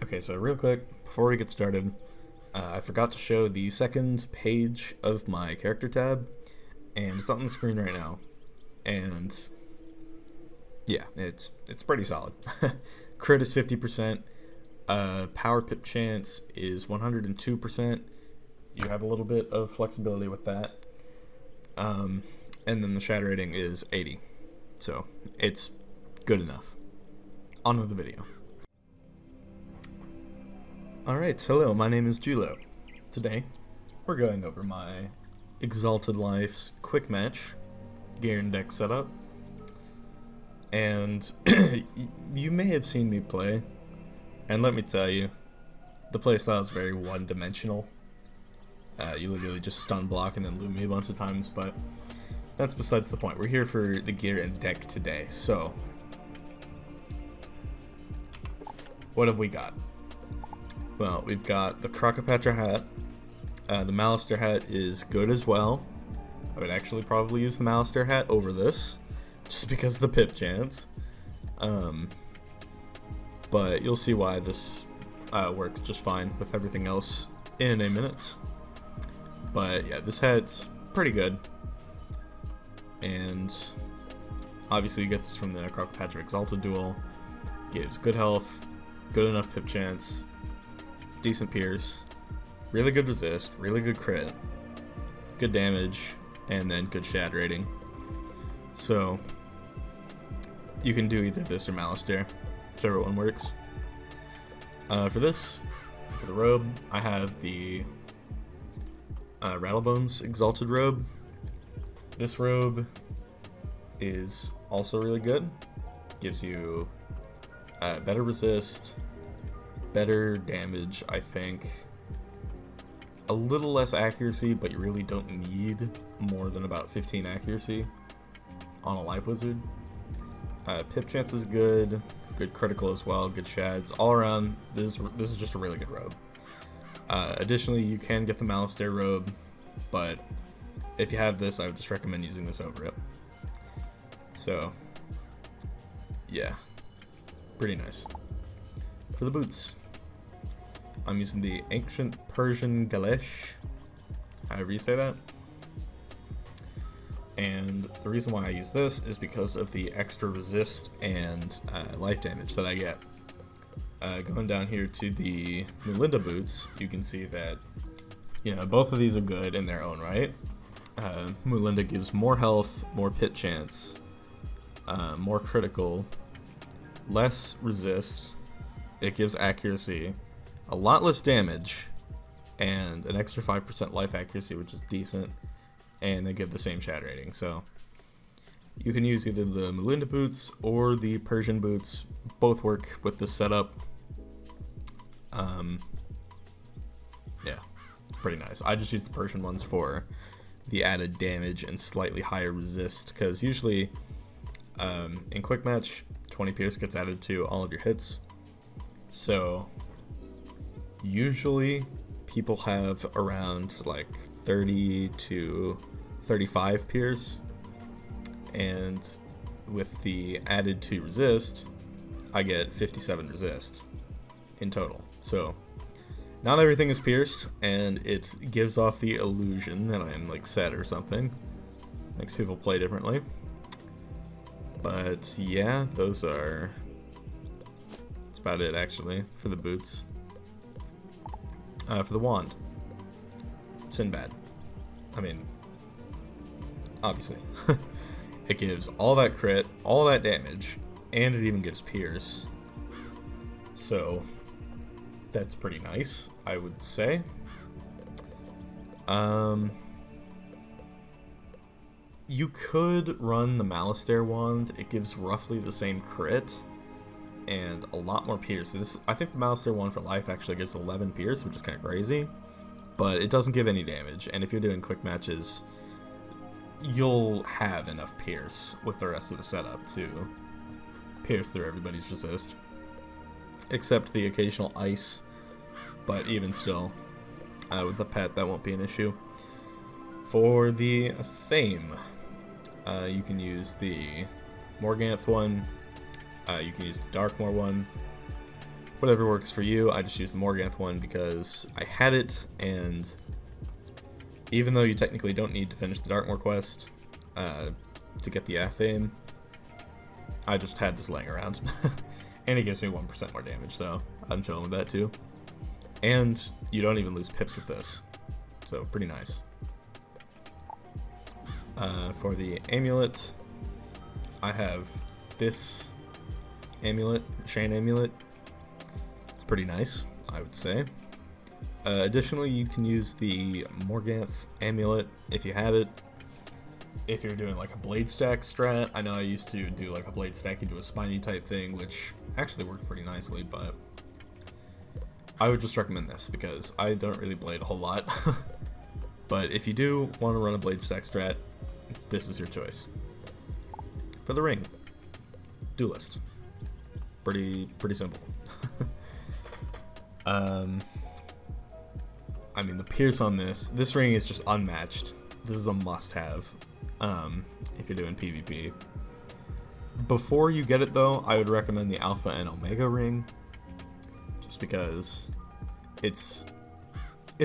Okay, so real quick, before we get started, I forgot to show the second page of my character tab, and it's on the screen right now, and yeah, it's pretty solid. Crit is 50%, power pip chance is 102%, you have a little bit of flexibility with that, and then the shatter rating is 80, so it's good enough. On with the video. Alright, hello, my name is Julo. Today, we're going over my Exalted Life's quick match, gear and deck setup, and you may have seen me play, and let me tell you, the playstyle is very one-dimensional. You literally just stun block and then loot me a bunch of times, but that's besides the point. We're here for the gear and deck today, so what have we got? Well, we've got the Crocopatra hat. The Malister hat is good as well. I would actually probably use the Malister hat over this, just because of the pip chance. But you'll see why this works just fine with everything else in a minute. But yeah, this hat's pretty good. And obviously you get this from the Crocopatra Exalted duel. Gives good health, good enough pip chance, decent pierce, really good resist, really good crit, good damage, and then good shatter rating. So you can do either this or Malister, whichever one works. For the robe, I have the Rattlebones Exalted robe. This robe is also really good. Gives you better resist, better damage, I think. A little less accuracy, but you really don't need more than about 15 accuracy on a life wizard. Pip chance is good, good critical as well, good shads. All around, this is just a really good robe. Additionally, you can get the Malister robe, but if you have this, I would just recommend using this over it. So, yeah, pretty nice. For the boots, I'm using the Ancient Persian Galesh, however you say that. And the reason why I use this is because of the extra resist and life damage that I get. Going down here to the Melinda Boots, you can see that, you know, both of these are good in their own right. Melinda gives more health, more pit chance, more critical, less resist. It gives accuracy, a lot less damage, and an extra 5% life accuracy, which is decent, and they give the same shatter rating. So you can use either the Melinda Boots or the Persian Boots. Both work with this setup. Yeah, it's pretty nice. I just use the Persian ones for the added damage and slightly higher resist, because usually in quick match, 20 pierce gets added to all of your hits. So usually people have around like 30 to 35 pierce, and with the added to resist, I get 57 resist in total. So not everything is pierced, and it gives off the illusion that I'm like set or something. Makes people play differently. But yeah, that's about it actually for the boots. For the wand, Sinbad. I mean, obviously. It gives all that crit, all that damage, and it even gives pierce. So that's pretty nice, I would say. You could run the Malister wand. It gives roughly the same crit and a lot more pierce. I think the Malister wand for life actually gives 11 pierce, which is kind of crazy, but it doesn't give any damage. And if you're doing quick matches, you'll have enough pierce with the rest of the setup to pierce through everybody's resist, except the occasional ice. But even still, with the pet, that won't be an issue. For the Thame, you can use the Morganth one, you can use the Darkmoor one, whatever works for you. I just used the Morganth one because I had it, and even though you technically don't need to finish the Darkmoor quest to get the Athame, I just had this laying around. And it gives me 1% more damage, so I'm chilling with that too. And you don't even lose pips with this, so pretty nice. For the amulet, I have this amulet, Shane amulet. It's pretty nice, I would say. Additionally, you can use the Morganth amulet if you have it. If you're doing like a blade stack strat, I know I used to do like a blade stack into a spiny type thing, which actually worked pretty nicely, but I would just recommend this because I don't really blade a whole lot. But if you do want to run a blade stack strat, this is your choice. For the ring, duelist. Pretty simple. I mean, the pierce on this ring is just unmatched. This is a must-have if you're doing PvP. Before you get it though, I would recommend the Alpha and Omega ring, just because it's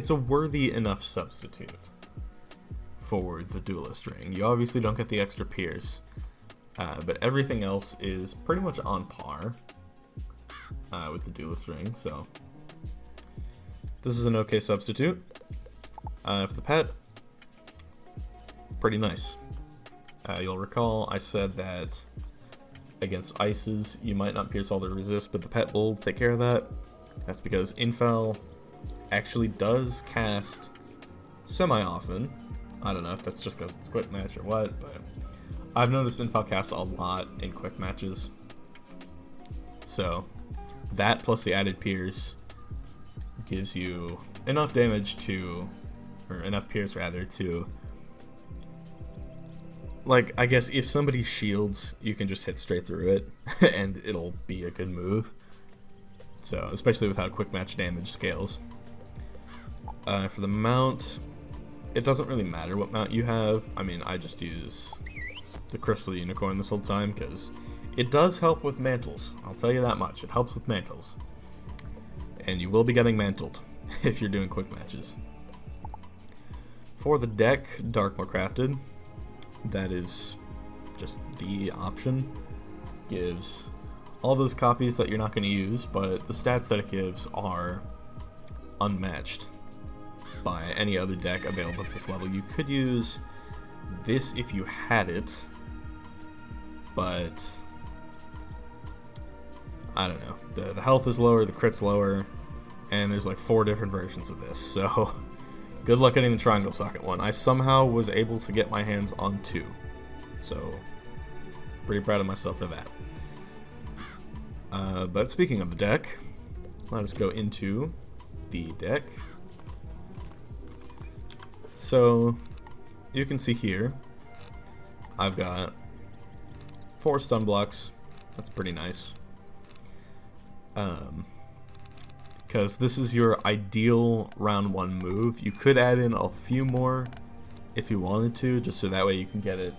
a worthy enough substitute for the duelist ring. You obviously don't get the extra pierce, but everything else is pretty much on par with the duelist ring, so this is an okay substitute. For the pet, pretty nice. You'll recall I said that against ices you might not pierce all the resist, but the pet will take care of that. That's because Infel actually does cast semi-often. I don't know if that's just because it's quick match or what, but I've noticed Infel casts a lot in quick matches. So that plus the added pierce gives you enough damage to, or enough pierce rather, to, like, I guess if somebody shields, you can just hit straight through it and it'll be a good move. So, especially with how quick match damage scales. For the mount, it doesn't really matter what mount you have. I mean, I just use the Crystal Unicorn this whole time because it does help with mantles. I'll tell you that much. It helps with mantles. And you will be getting mantled if you're doing quick matches. For the deck, Darkmoor Crafted, that is just the option. Gives all those copies that you're not going to use, but the stats that it gives are unmatched by any other deck available at this level. You could use this if you had it, but I don't know. The health is lower, the crit's lower, and there's like 4 different versions of this, so good luck getting the triangle socket one. I somehow was able to get my hands on 2, so pretty proud of myself for that. But speaking of the deck, let us go into the deck. So you can see here, I've got 4 stun blocks. That's pretty nice. Because this is your ideal round 1 move. You could add in a few more if you wanted to, just so that way you can get it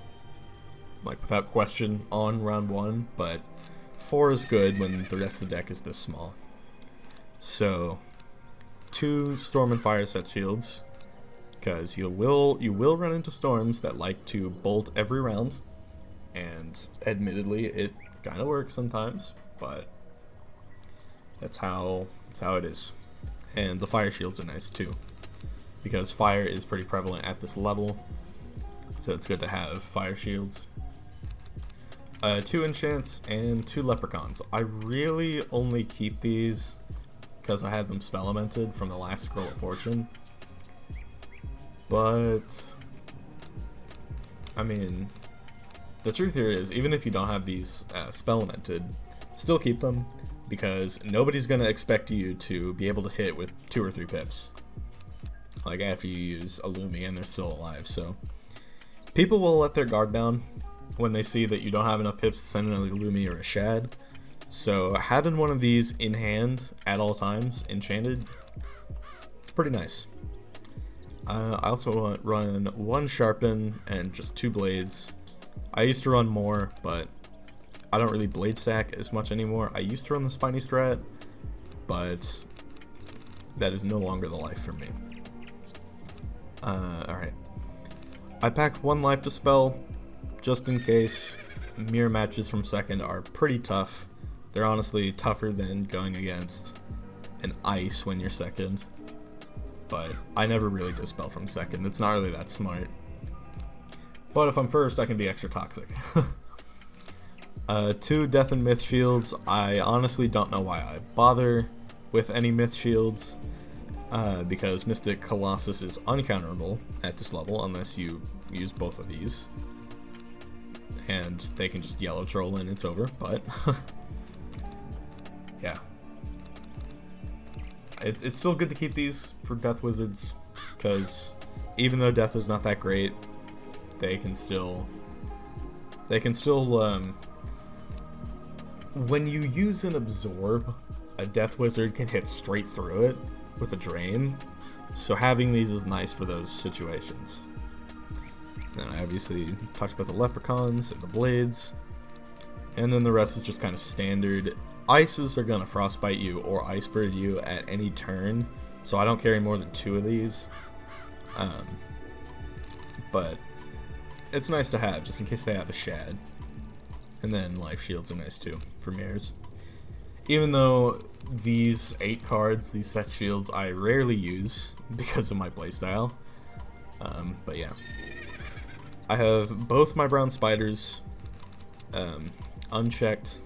like without question on round 1, but 4 is good when the rest of the deck is this small. So 2 Storm and Fire set shields, because you will run into storms that like to bolt every round, and admittedly it kind of works sometimes, but that's how it is. And the fire shields are nice too, because fire is pretty prevalent at this level, so it's good to have fire shields. 2 enchants and 2 leprechauns. I really only keep these because I had them spell elemented from the last Scroll of Fortune, but I mean, the truth here is, even if you don't have these spell elemented, still keep them, because nobody's gonna expect you to be able to hit with 2 or 3 pips like after you use a Lumi and they're still alive. So people will let their guard down when they see that you don't have enough pips to send another Lumi or a Shad. So having one of these in hand at all times, enchanted, it's pretty nice. I also run 1 sharpen and just 2 blades. I used to run more, but I don't really blade stack as much anymore. I used to run the spiny strat, but that is no longer the life for me. Alright. I pack 1 life to spell, just in case. Mirror matches from second are pretty tough. They're honestly tougher than going against an ice when you're second. But I never really dispel from second. It's not really that smart. But if I'm first, I can be extra toxic. 2 Death and Myth shields. I honestly don't know why I bother with any Myth shields. Because Mystic Colossus is uncounterable at this level unless you use both of these. And they can just yellow troll and it's over, but yeah. It's still good to keep these for Death Wizards, because even though Death is not that great, they can still when you use an Absorb, a Death Wizard can hit straight through it with a Drain, so having these is nice for those situations. And I obviously talked about the Leprechauns and the Blades, and then the rest is just kind of standard. Ices are gonna Frostbite you or Iceberg you at any turn, so I don't carry more than 2 of these. But it's nice to have, just in case they have a Shad. And then Life Shields are nice too, for mirrors. Even though these 8 cards, these set shields, I rarely use because of my playstyle. But yeah. I have both my brown spiders unchecked,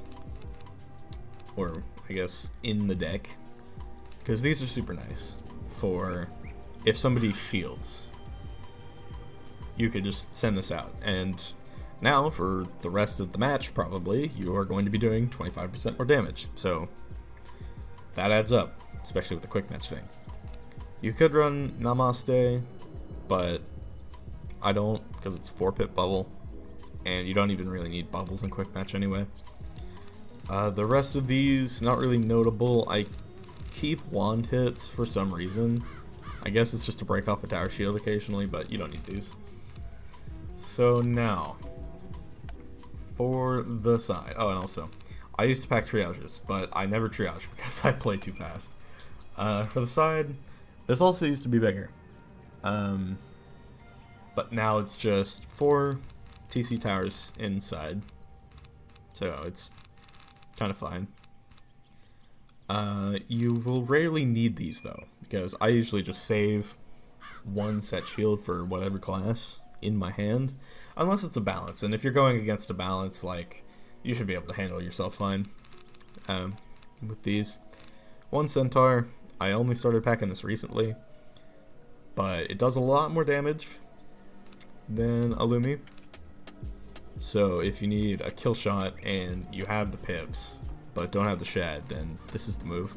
or I guess in the deck, because these are super nice for if somebody shields. You could just send this out, and now for the rest of the match probably you are going to be doing 25% more damage, so that adds up, especially with the quick match thing. You could run Namaste, but I don't, because it's a 4-pip bubble, and you don't even really need bubbles in quick match anyway. The rest of these, not really notable. I keep wand hits for some reason. I guess it's just to break off a tower shield occasionally, but you don't need these. So now, for the side. Oh, and also, I used to pack triages, but I never triage because I play too fast. For the side, this also used to be bigger. But now it's just 4 TC towers inside, so it's kind of fine. You will rarely need these though, because I usually just save 1 set shield for whatever class in my hand, unless it's a balance, and if you're going against a balance, like, you should be able to handle yourself fine with these. 1 Centaur, I only started packing this recently, but it does a lot more damage than a Lumi. So if you need a kill shot and you have the pips but don't have the Shad, then this is the move.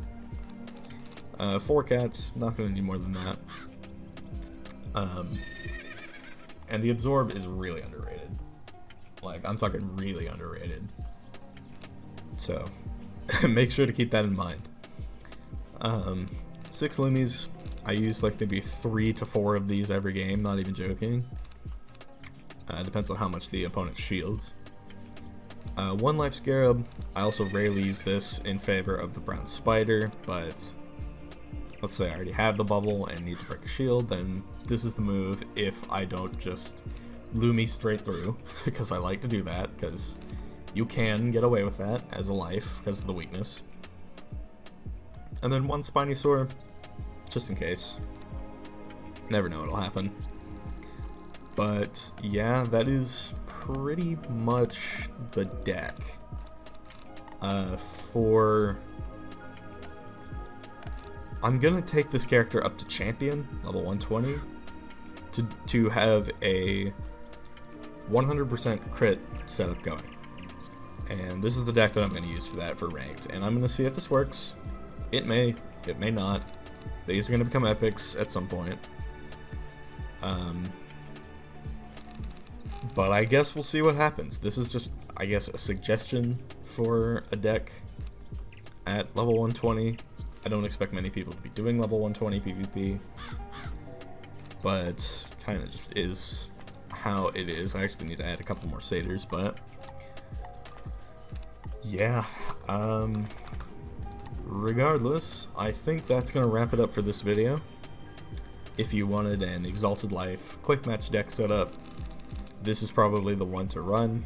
4 cats, not gonna need more than that. And the Absorb is really underrated. Like, I'm talking really underrated. So make sure to keep that in mind. 6 Lumis, I use like maybe 3 to 4 of these every game, not even joking. Depends on how much the opponent shields. 1 Life Scarab, I also rarely use this in favor of the brown spider, but let's say I already have the bubble and need to break a shield, then this is the move if I don't just Lumi straight through, because I like to do that, because you can get away with that as a life because of the weakness. And then 1 Spinosaur, just in case. Never know what'll happen. But yeah, that is pretty much the deck. I'm gonna take this character up to champion, level 120, to have a 100% crit setup going. And this is the deck that I'm gonna use for that for ranked. And I'm gonna see if this works. It may not. These are gonna become epics at some point. But I guess we'll see what happens. This is just, I guess, a suggestion for a deck at level 120. I don't expect many people to be doing level 120 PvP, but kind of just is how it is. I actually need to add a couple more satyrs, but yeah, regardless, I think that's going to wrap it up for this video. If you wanted an Exalted Life quick match deck setup, this is probably the one to run.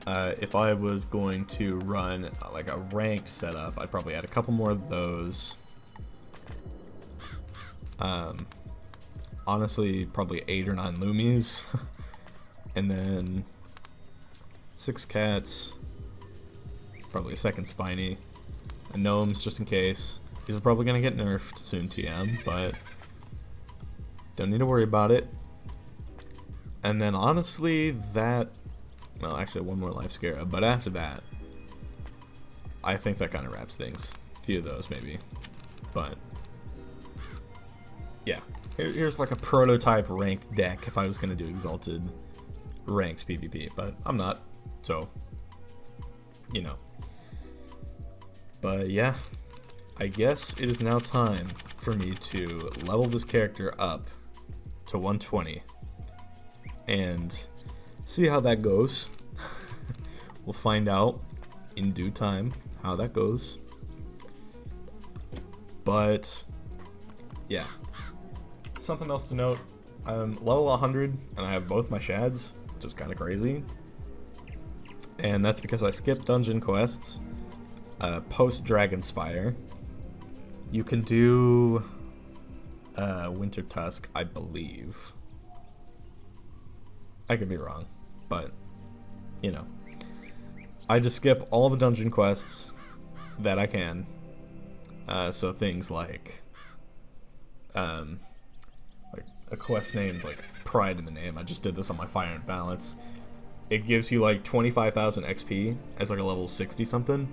If I was going to run like a ranked setup, I'd probably add a couple more of those. Honestly, probably 8 or 9 Loomies. And then 6 cats, probably a second Spiny, and Gnomes just in case. These are probably going to get nerfed soon, TM, but don't need to worry about it. And then honestly, well, actually one more Life Scarab, but after that, I think that kind of wraps things. A few of those maybe, but yeah. Here's like a prototype ranked deck if I was going to do Exalted ranked PvP, but I'm not, so, you know. But yeah, I guess it is now time for me to level this character up to 120 and see how that goes. We'll find out in due time how that goes. But yeah, something else to note, I'm level 100 and I have both my shads, which is kind of crazy. And that's because I skipped dungeon quests post Dragonspire. You can do Winter Tusk, I believe. I could be wrong, but you know, I just skip all the dungeon quests that I can. So things like a quest named like Pride in the Name. I just did this on my Fire and Balance. It gives you like 25,000 XP as like a level 60 something.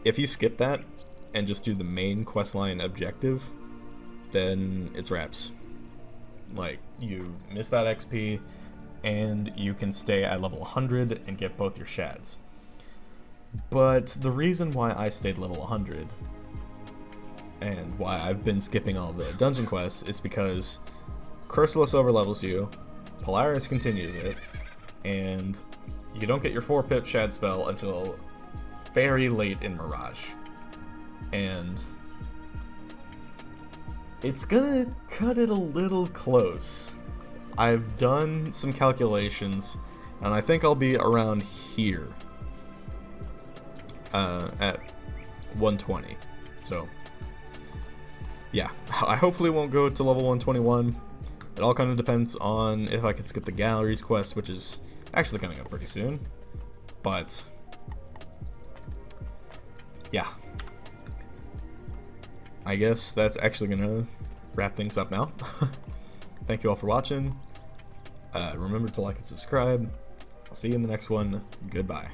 If you skip that and just do the main questline objective, then it's wraps. Like, you miss that XP and you can stay at level 100 and get both your shads. But the reason why I stayed level 100 and why I've been skipping all the dungeon quests is because Chrysalis overlevels you, Polaris continues it, and you don't get your 4-pip shad spell until very late in Mirage. And it's gonna cut it a little close. I've done some calculations, and I think I'll be around here at 120. So yeah, I hopefully won't go to level 121. It all kind of depends on if I can skip the Galleries quest, which is actually coming up pretty soon. But yeah, I guess that's actually gonna wrap things up now. Thank you all for watching. Remember to like and subscribe. I'll see you in the next one. Goodbye.